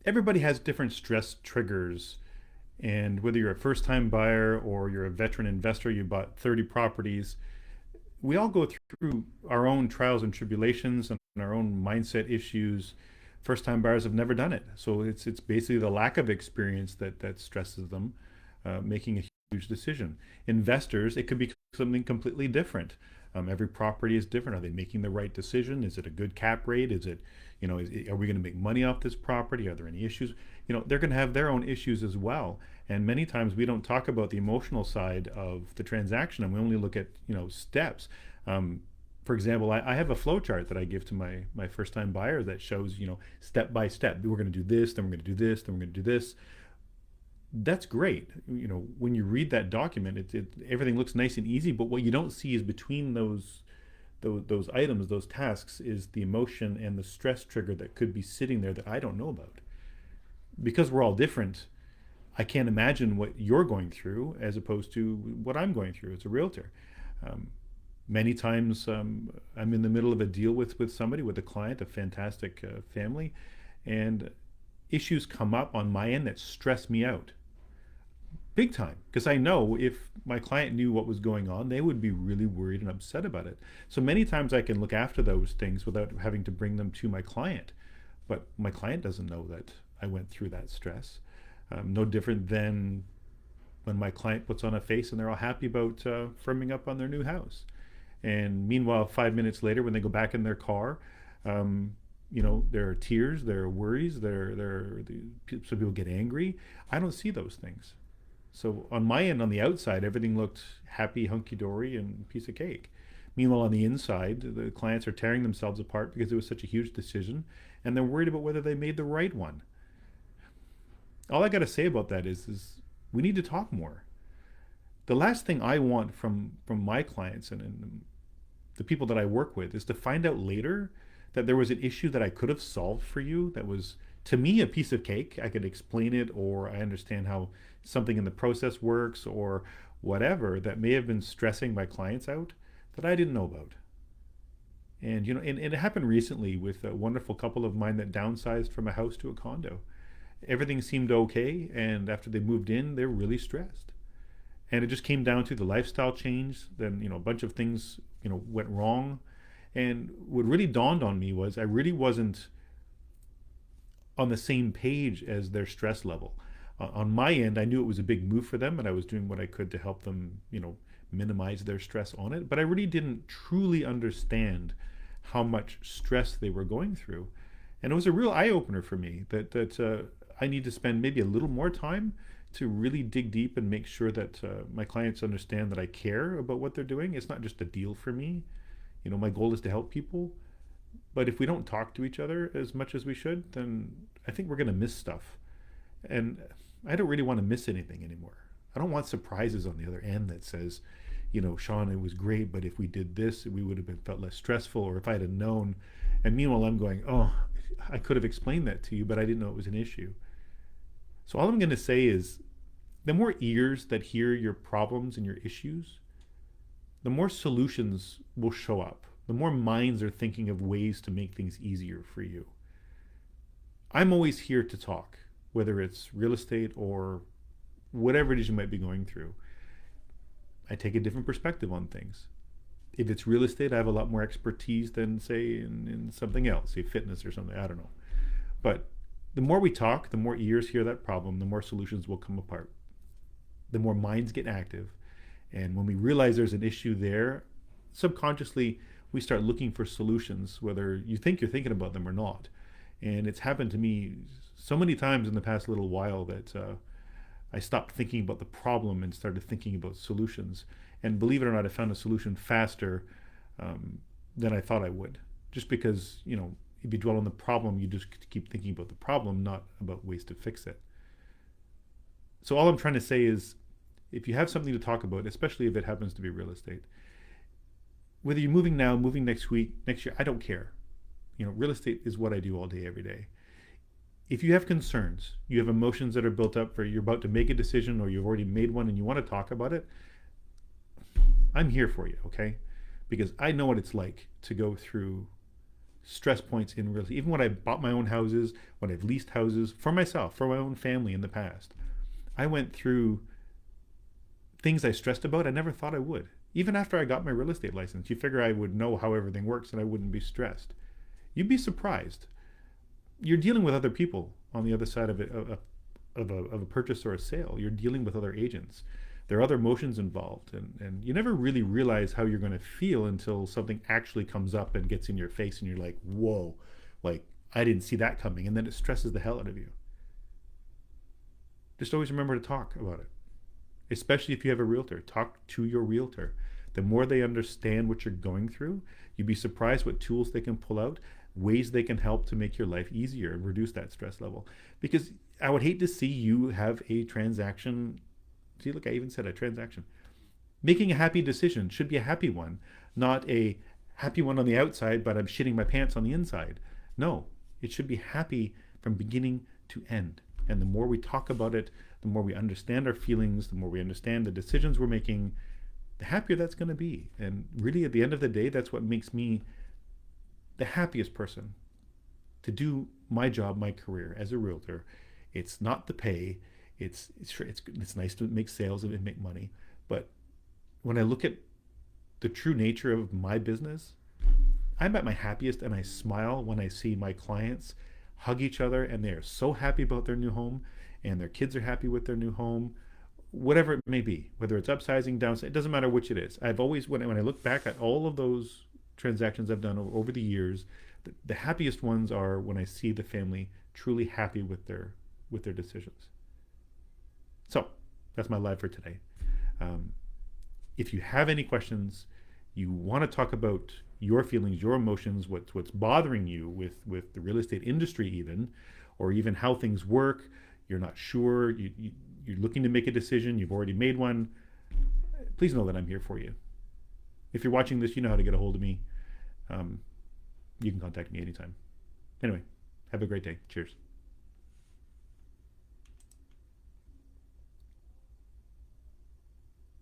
Everybody has different stress triggers. And whether you're a first time buyer or you're a veteran investor, you bought 30 properties, we all go through our own trials and tribulations and our own mindset issues. First time buyers have never done it. So it's basically the lack of experience that stresses them, making a huge decision. Investors, it could be something completely different. Every property is different. Are they making the right decision? Is it a good cap rate? Is it, are we going to make money off this property? Are there any issues? They're going to have their own issues as well. And many times we don't talk about the emotional side of the transaction, and we only look at steps. Um, for example, I have a flow chart that I give to my first time buyer that shows step by step. We're going to do this, then we're going to do this, then we're going to do this. That's great. When you read that document, everything looks nice and easy. But what you don't see is between those items, those tasks, is the emotion and the stress trigger that could be sitting there that I don't know about. Because we're all different, I can't imagine what you're going through as opposed to what I'm going through as a realtor. Um, Many times I'm in the middle of a deal with somebody, with a client, a fantastic family, and issues come up on my end that stress me out big time, because I know if my client knew what was going on, they would be really worried and upset about it. So many times I can look after those things without having to bring them to my client, but my client doesn't know that I went through that stress. No different than when my client puts on a face and they're all happy about firming up on their new house. And meanwhile, 5 minutes later, when they go back in their car, there are tears, there are worries, some people get angry. I don't see those things. So on my end, on the outside, everything looked happy, hunky-dory, and piece of cake. Meanwhile, on the inside, the clients are tearing themselves apart because it was such a huge decision, and they're worried about whether they made the right one. All I got to say about that is we need to talk more. The last thing I want from my clients and the people that I work with is to find out later that there was an issue that I could have solved for you that was, to me, a piece of cake. I could explain it, or I understand how something in the process works, or whatever, that may have been stressing my clients out that I didn't know about. And it happened recently with a wonderful couple of mine that downsized from a house to a condo. Everything seemed okay, and after they moved in, they're really stressed. And it just came down to the lifestyle change. Then a bunch of things went wrong, and what really dawned on me was I really wasn't on the same page as their stress level. On my end, I knew it was a big move for them, and I was doing what I could to help them, minimize their stress on it. But I really didn't truly understand how much stress they were going through, and it was a real eye opener for me that I need to spend maybe a little more time to really dig deep and make sure that my clients understand that I care about what they're doing. It's not just a deal for me. My goal is to help people. But if we don't talk to each other as much as we should, then I think we're going to miss stuff. And I don't really want to miss anything anymore. I don't want surprises on the other end that says, Sean, it was great, but if we did this, we would have been felt less stressful, or if I had known. And meanwhile, I'm going, oh, I could have explained that to you, but I didn't know it was an issue. So all I'm going to say is the more ears that hear your problems and your issues, the more solutions will show up. The more minds are thinking of ways to make things easier for you. I'm always here to talk, whether it's real estate or whatever it is you might be going through. I take a different perspective on things. If it's real estate, I have a lot more expertise than, say, in something else, say fitness or something. I don't know. But the more we talk, the more ears hear that problem, the more solutions will come apart. The more minds get active. And when we realize there's an issue there, subconsciously, we start looking for solutions, whether you think you're thinking about them or not. And it's happened to me so many times in the past little while that I stopped thinking about the problem and started thinking about solutions. And believe it or not, I found a solution faster than I thought I would. Just because, if you dwell on the problem, you just keep thinking about the problem, not about ways to fix it. So all I'm trying to say is, if you have something to talk about, especially if it happens to be real estate, whether you're moving now, moving next week, next year, I don't care. Real estate is what I do all day, every day. If you have concerns, you have emotions that are built up, or you're about to make a decision, or you've already made one and you want to talk about it, I'm here for you, okay? Because I know what it's like to go through stress points in real estate. Even when I bought my own houses, when I've leased houses for myself, for my own family in the past, I went through things I stressed about I never thought I would. Even after I got my real estate license, you figure I would know how everything works and I wouldn't be stressed. You'd be surprised. You're dealing with other people on the other side of a purchase or a sale. You're dealing with other agents. There are other emotions involved, and you never really realize how you're going to feel until something actually comes up and gets in your face, and you're like, whoa, like, I didn't see that coming, and then it stresses the hell out of you. Just always remember to talk about it, especially if you have a realtor. Talk to your realtor. The more they understand what you're going through, you'd be surprised what tools they can pull out, ways they can help to make your life easier and reduce that stress level. Because I would hate to see you have a transaction. See, look, I even said a transaction. Making a happy decision should be a happy one, not a happy one on the outside, but I'm shitting my pants on the inside. No, it should be happy from beginning to end. And the more we talk about it, the more we understand our feelings, the more we understand the decisions we're making, the happier that's going to be. And really, at the end of the day, that's what makes me the happiest person to do my job, my career as a realtor. It's not the pay. It's nice to make sales and make money, but when I look at the true nature of my business, I'm at my happiest and I smile when I see my clients hug each other and they are so happy about their new home and their kids are happy with their new home, whatever it may be, whether it's upsizing, downsizing, it doesn't matter which it is. I've always, when I look back at all of those transactions I've done over the years, the happiest ones are when I see the family truly happy with their decisions. So that's my live for today. If you have any questions, you want to talk about your feelings, your emotions, what's bothering you with the real estate industry even, or even how things work, you're not sure, you're looking to make a decision, you've already made one, please know that I'm here for you. If you're watching this, you know how to get a hold of me. You can contact me anytime. Anyway, have a great day. Cheers.